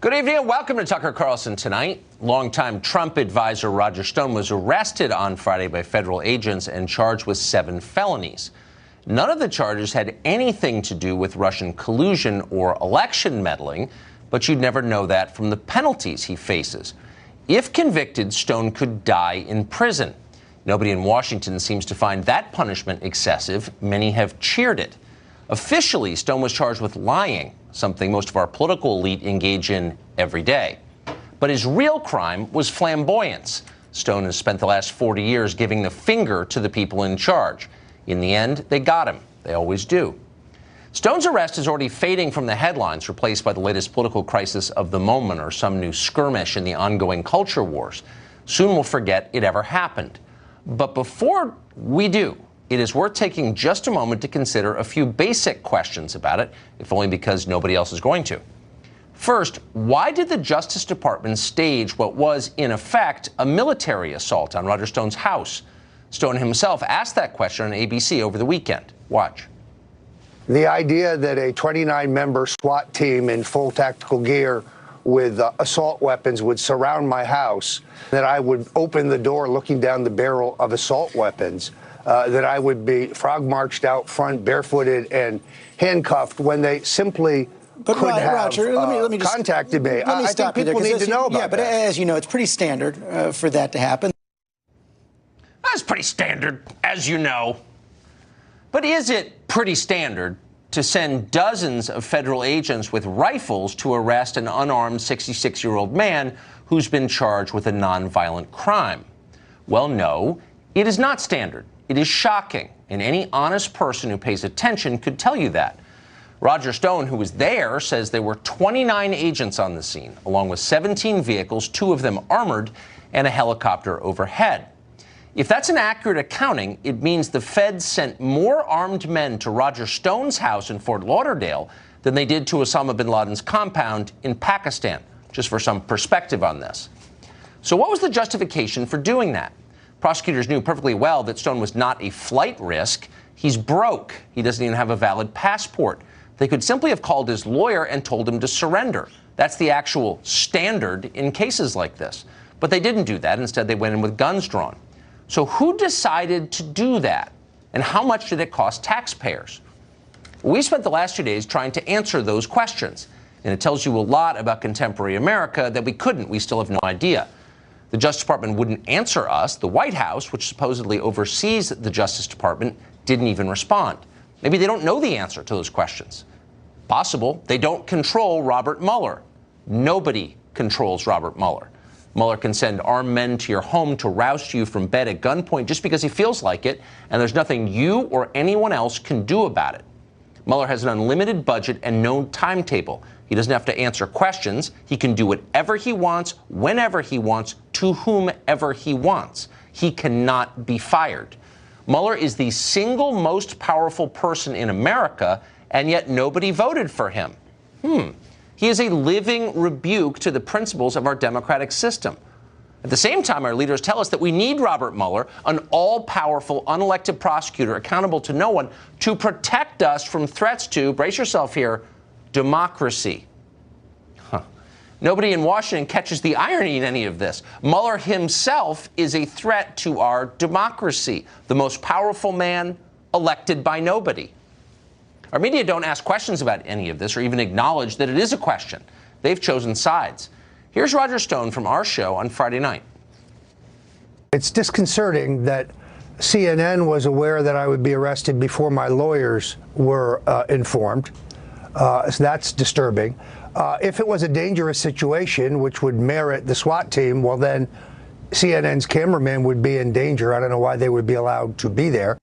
Good evening and welcome to Tucker Carlson Tonight. Longtime Trump advisor Roger Stone was arrested on Friday by federal agents and charged with 7 felonies. None of the charges had anything to do with Russian collusion or election meddling, but you'd never know that from the penalties he faces. If convicted, Stone could die in prison. Nobody in Washington seems to find that punishment excessive. Many have cheered it. Officially, Stone was charged with lying, something most of our political elite engage in every day. But his real crime was flamboyance. Stone has spent the last 40 years giving the finger to the people in charge. In the end, they got him. They always do. Stone's arrest is already fading from the headlines, replaced by the latest political crisis of the moment or some new skirmish in the ongoing culture wars. Soon we'll forget it ever happened. But before we do, it is worth taking just a moment to consider a few basic questions about it, if only because nobody else is going to. First, why did the Justice Department stage what was, in effect, a military assault on Roger Stone's house? Stone himself asked that question on ABC over the weekend. Watch. The idea that a 29-member SWAT team in full tactical gear with assault weapons would surround my house, that I would open the door looking down the barrel of assault weapons, that I would be frog-marched out front, barefooted and handcuffed when they simply could have Roger, let me just, contacted me. Let me I stop think people need to know about that. Yeah, but as you know, it's pretty standard for that to happen. That's pretty standard, as you know. But is it pretty standard to send dozens of federal agents with rifles to arrest an unarmed 66-year-old man who's been charged with a nonviolent crime? Well, no, it is not standard. It is shocking, and any honest person who pays attention could tell you that. Roger Stone, who was there, says there were 29 agents on the scene, along with 17 vehicles, 2 of them armored, and a helicopter overhead. If that's an accurate accounting, it means the feds sent more armed men to Roger Stone's house in Fort Lauderdale than they did to Osama bin Laden's compound in Pakistan, just for some perspective on this. So what was the justification for doing that? Prosecutors knew perfectly well that Stone was not a flight risk. He's broke. He doesn't even have a valid passport. They could simply have called his lawyer and told him to surrender. That's the actual standard in cases like this. But they didn't do that. Instead, they went in with guns drawn. So who decided to do that? And how much did it cost taxpayers? We spent the last 2 days trying to answer those questions. And it tells you a lot about contemporary America that we couldn't. We still have no idea. The Justice Department wouldn't answer us. The White House, which supposedly oversees the Justice Department, didn't even respond. Maybe they don't know the answer to those questions. Possible they don't control Robert Mueller. Nobody controls Robert Mueller. Mueller can send armed men to your home to roust you from bed at gunpoint just because he feels like it, and there's nothing you or anyone else can do about it. Mueller has an unlimited budget and no timetable. He doesn't have to answer questions. He can do whatever he wants, whenever he wants, to whomever he wants. He cannot be fired. Mueller is the single most powerful person in America, and yet nobody voted for him. He is a living rebuke to the principles of our democratic system. At the same time, our leaders tell us that we need Robert Mueller, an all-powerful, unelected prosecutor accountable to no one, to protect us from threats to, brace yourself here, democracy. Nobody in Washington catches the irony in any of this. Mueller himself is a threat to our democracy, the most powerful man elected by nobody. Our media don't ask questions about any of this or even acknowledge that it is a question. They've chosen sides. Here's Roger Stone from our show on Friday night. It's disconcerting that CNN was aware that I would be arrested before my lawyers were informed. So that's disturbing. If it was a dangerous situation, which would merit the SWAT team, well, then CNN's cameraman would be in danger. I don't know why they would be allowed to be there.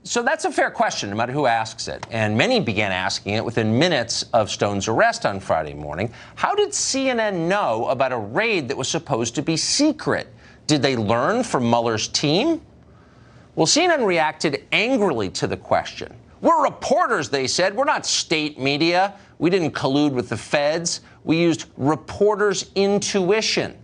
So that's a fair question, no matter who asks it. And many began asking it within minutes of Stone's arrest on Friday morning. How did CNN know about a raid that was supposed to be secret? Did they learn from Mueller's team? Well, CNN reacted angrily to the question. We're reporters, they said. We're not state media. We didn't collude with the feds. We used reporters' intuition.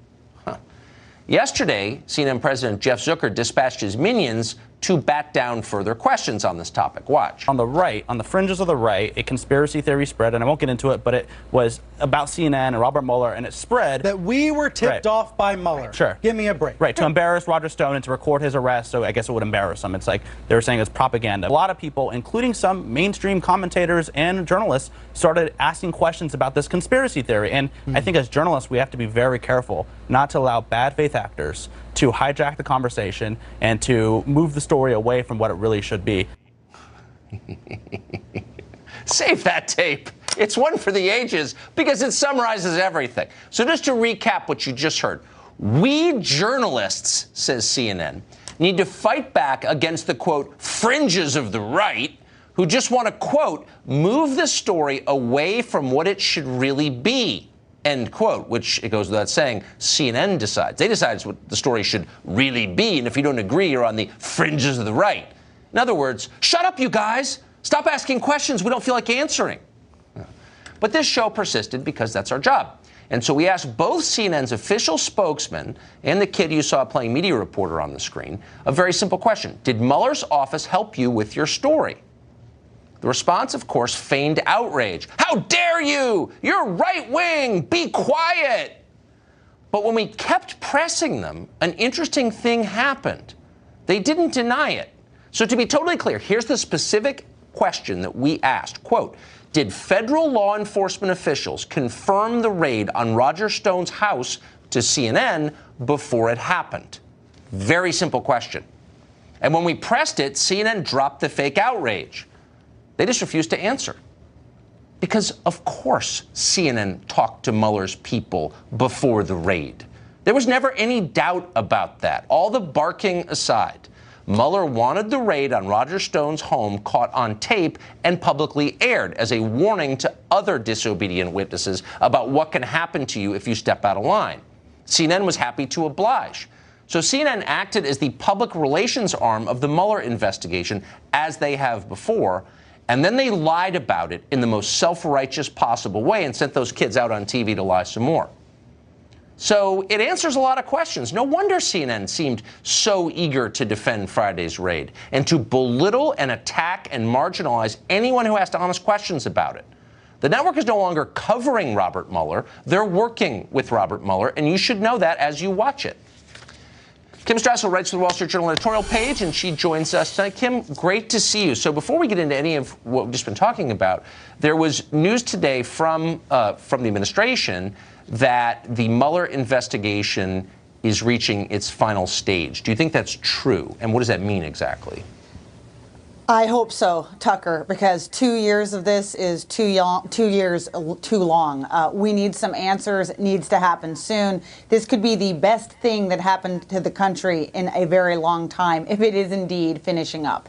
Yesterday, CNN President Jeff Zucker dispatched his minions to bat down further questions on this topic. Watch. On the right, on the fringes of the right, a conspiracy theory spread, and I won't get into it, but it was about CNN and Robert Mueller, and it spread that we were tipped off by Mueller. Sure. Give me a break. Right, to embarrass Roger Stone and to record his arrest, so I guess it would embarrass him. It's like they were saying it's propaganda. A lot of people, including some mainstream commentators and journalists, started asking questions about this conspiracy theory. And I think as journalists, we have to be very careful not to allow bad faith actors to hijack the conversation and to move the story away from what it really should be. Save that tape. It's one for the ages because it summarizes everything. So just to recap what you just heard, we journalists, says CNN, need to fight back against the, quote, fringes of the right who just want to, quote, move the story away from what it should really be, end quote, which, it goes without saying, CNN decides. They decide what the story should really be, and if you don't agree, you're on the fringes of the right. In other words, shut up, you guys. Stop asking questions we don't feel like answering. But this show persisted because that's our job. And so we asked both CNN's official spokesman and the kid you saw playing media reporter on the screen a very simple question. Did Mueller's office help you with your story? The response, of course, feigned outrage. How dare you? You're right wing. Be quiet. But when we kept pressing them, an interesting thing happened. They didn't deny it. So to be totally clear, here's the specific question that we asked. Quote, did federal law enforcement officials confirm the raid on Roger Stone's house to CNN before it happened? Very simple question. And when we pressed it, CNN dropped the fake outrage. They just refused to answer. Because, of course, CNN talked to Mueller's people before the raid. There was never any doubt about that. All the barking aside, Mueller wanted the raid on Roger Stone's home caught on tape and publicly aired as a warning to other disobedient witnesses about what can happen to you if you step out of line. CNN was happy to oblige. So CNN acted as the public relations arm of the Mueller investigation, as they have before, and then they lied about it in the most self-righteous possible way and sent those kids out on TV to lie some more. So it answers a lot of questions. No wonder CNN seemed so eager to defend Friday's raid and to belittle and attack and marginalize anyone who asked honest questions about it. The network is no longer covering Robert Mueller. They're working with Robert Mueller, and you should know that as you watch it. Kim Strassel writes for the Wall Street Journal editorial page, and she joins us tonight. Kim, great to see you. So before we get into any of what we've just been talking about, there was news today from the administration that the Mueller investigation is reaching its final stage. Do you think that's true? And what does that mean exactly? I hope so, Tucker, because 2 years of this is too long. We need some answers. It needs to happen soon. This could be the best thing that happened to the country in a very long time, if it is indeed finishing up.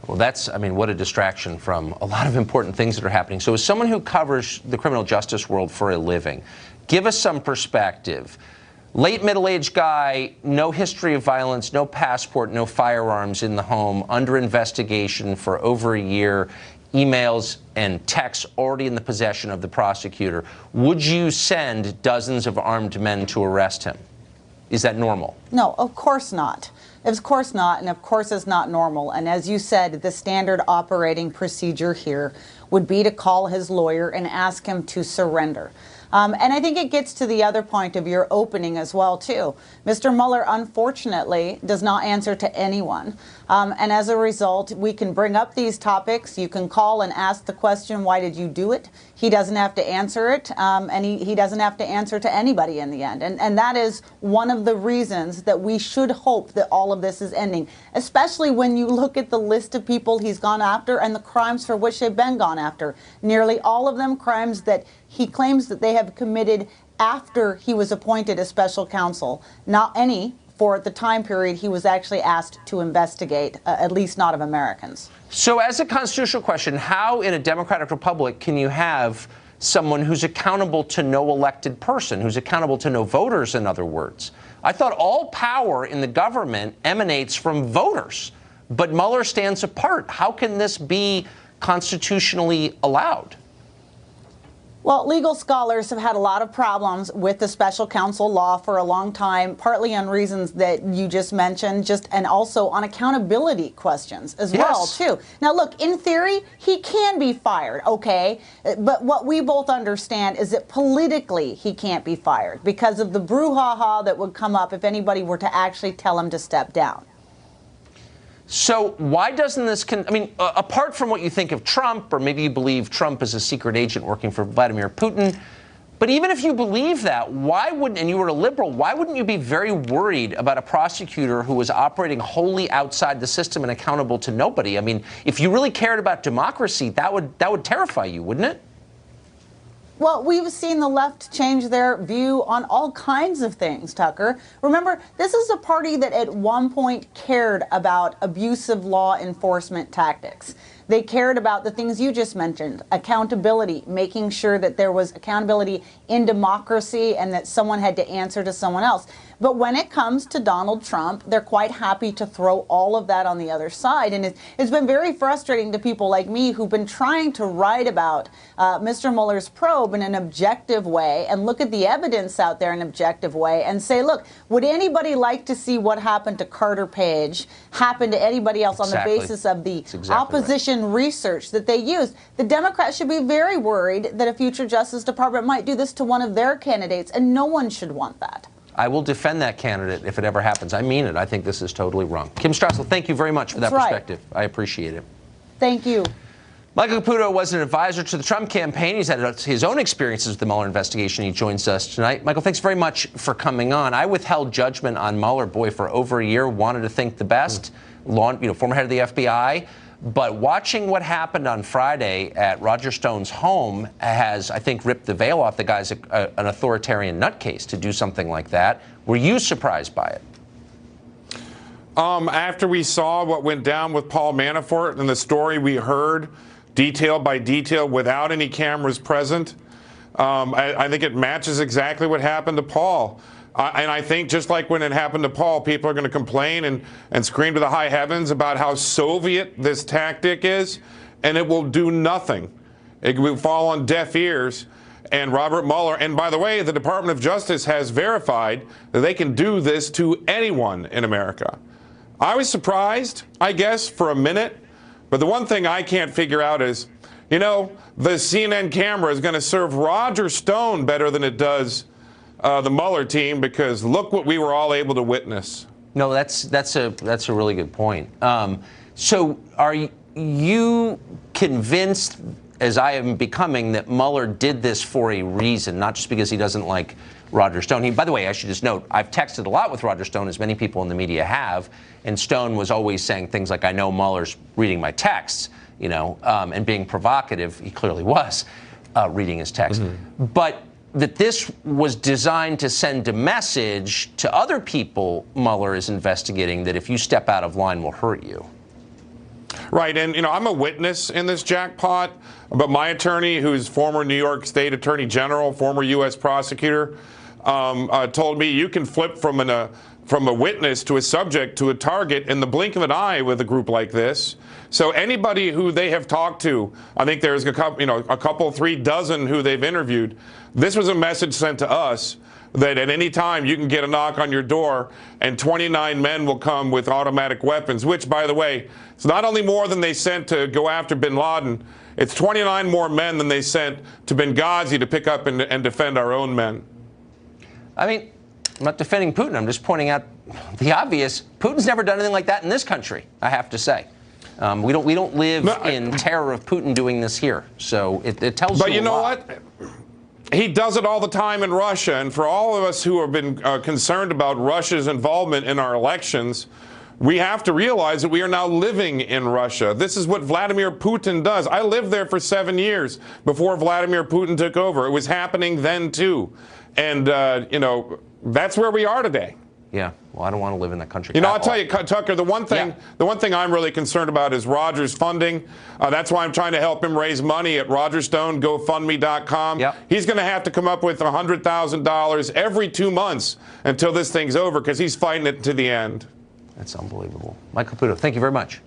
Well, that's, I mean, what a distraction from a lot of important things that are happening. So as someone who covers the criminal justice world for a living, give us some perspective. Late middle-aged guy, no history of violence, no passport, no firearms in the home, under investigation for over a year, emails and texts already in the possession of the prosecutor. Would you send dozens of armed men to arrest him? Is that normal? No, of course not. Of course not, and of course it's not normal. And as you said, the standard operating procedure here would be to call his lawyer and ask him to surrender. And I think it gets to the other point of your opening as well, too. Mr. Mueller, unfortunately, does not answer to anyone. And as a result, we can bring up these topics. You can call and ask the question, why did you do it? He doesn't have to answer it, and he doesn't have to answer to anybody in the end. And that is one of the reasons that we should hope that all of this is ending, especially when you look at the list of people he's gone after and the crimes for which they've been gone after. Nearly all of them crimes that he claims that they have committed after he was appointed as special counsel, not any for the time period he was actually asked to investigate, at least not of Americans. So as a constitutional question, how in a democratic republic can you have someone who's accountable to no elected person, who's accountable to no voters, in other words? I thought all power in the government emanates from voters, but Mueller stands apart. How can this be constitutionally allowed? Well, legal scholars have had a lot of problems with the special counsel law for a long time, partly on reasons that you just mentioned, and also on accountability questions as well, too. Now, look, in theory, he can be fired, okay? But what we both understand is that politically he can't be fired because of the brouhaha that would come up if anybody were to actually tell him to step down. So why doesn't this, I mean, apart from what you think of Trump, or maybe you believe Trump is a secret agent working for Vladimir Putin, but even if you believe that, why wouldn't, and you were a liberal, why wouldn't you be very worried about a prosecutor who was operating wholly outside the system and accountable to nobody? I mean, if you really cared about democracy, that would terrify you, wouldn't it? Well, we've seen the left change their view on all kinds of things, Tucker. Remember, this is a party that at one point cared about abusive law enforcement tactics. They cared about the things you just mentioned, accountability, making sure that there was accountability in democracy and that someone had to answer to someone else. But when it comes to Donald Trump, they're quite happy to throw all of that on the other side. And it's been very frustrating to people like me who've been trying to write about Mr. Mueller's probe in an objective way and look at the evidence out there in an objective way and say, look, would anybody like to see what happened to Carter Page happen to anybody else on the basis of the opposition research that they used? The Democrats should be very worried that a future Justice Department might do this to one of their candidates, and no one should want that. I will defend that candidate if it ever happens. I mean it. I think this is totally wrong. Kim Strassel, thank you very much for that perspective. I appreciate it. Thank you. Michael Caputo was an advisor to the Trump campaign. He's had his own experiences with the Mueller investigation. He joins us tonight. Michael, thanks very much for coming on. I withheld judgment on Mueller, boy, for over a year, wanted to think the best, former head of the FBI. But watching what happened on Friday at Roger Stone's home has, I think, ripped the veil off. The guy's an authoritarian nutcase to do something like that. Were you surprised by it? After we saw what went down with Paul Manafort and the story we heard detail by detail without any cameras present, I think it matches exactly what happened to Paul. And I think just like when it happened to Paul, people are going to complain and scream to the high heavens about how Soviet this tactic is, and it will do nothing. It will fall on deaf ears. And Robert Mueller, and by the way, the Department of Justice has verified that they can do this to anyone in America. I was surprised, I guess, for a minute. But the one thing I can't figure out is, the CNN camera is going to serve Roger Stone better than it does the Mueller team, because look what we were all able to witness. No, that's a really good point. So are you convinced, as I am becoming, that Mueller did this for a reason, not just because he doesn't like Roger Stone? By the way, I should just note, I've texted a lot with Roger Stone, as many people in the media have, and Stone was always saying things like, I know Mueller's reading my texts, and being provocative. He clearly was reading his text. But that this was designed to send a message to other people Mueller is investigating that if you step out of line will hurt you. Right, and I'm a witness in this jackpot, but my attorney, who's former New York State Attorney General, former U.S. prosecutor, told me you can flip from a witness to a subject to a target in the blink of an eye with a group like this. So anybody who they have talked to, I think there's a couple, 3 dozen who they've interviewed. This was a message sent to us that at any time you can get a knock on your door and 29 men will come with automatic weapons, which, by the way, it's not only more than they sent to go after bin Laden, it's 29 more men than they sent to Benghazi to pick up and defend our own men. I mean, I'm not defending Putin. I'm just pointing out the obvious. Putin's never done anything like that in this country, I have to say. We don't live in terror of Putin doing this here. So it tells you a lot. But you know what? He does it all the time in Russia. And for all of us who have been concerned about Russia's involvement in our elections, we have to realize that we are now living in Russia. This is what Vladimir Putin does. I lived there for 7 years before Vladimir Putin took over. It was happening then, too. And, that's where we are today. Yeah, well, I don't want to live in that country. I'll tell you, Tucker, the one thing I'm really concerned about is Roger's funding. That's why I'm trying to help him raise money at Roger Stone, GoFundMe.com. Yep. He's going to have to come up with $100,000 every 2 months until this thing's over, because he's fighting it to the end. That's unbelievable. Michael Caputo, thank you very much.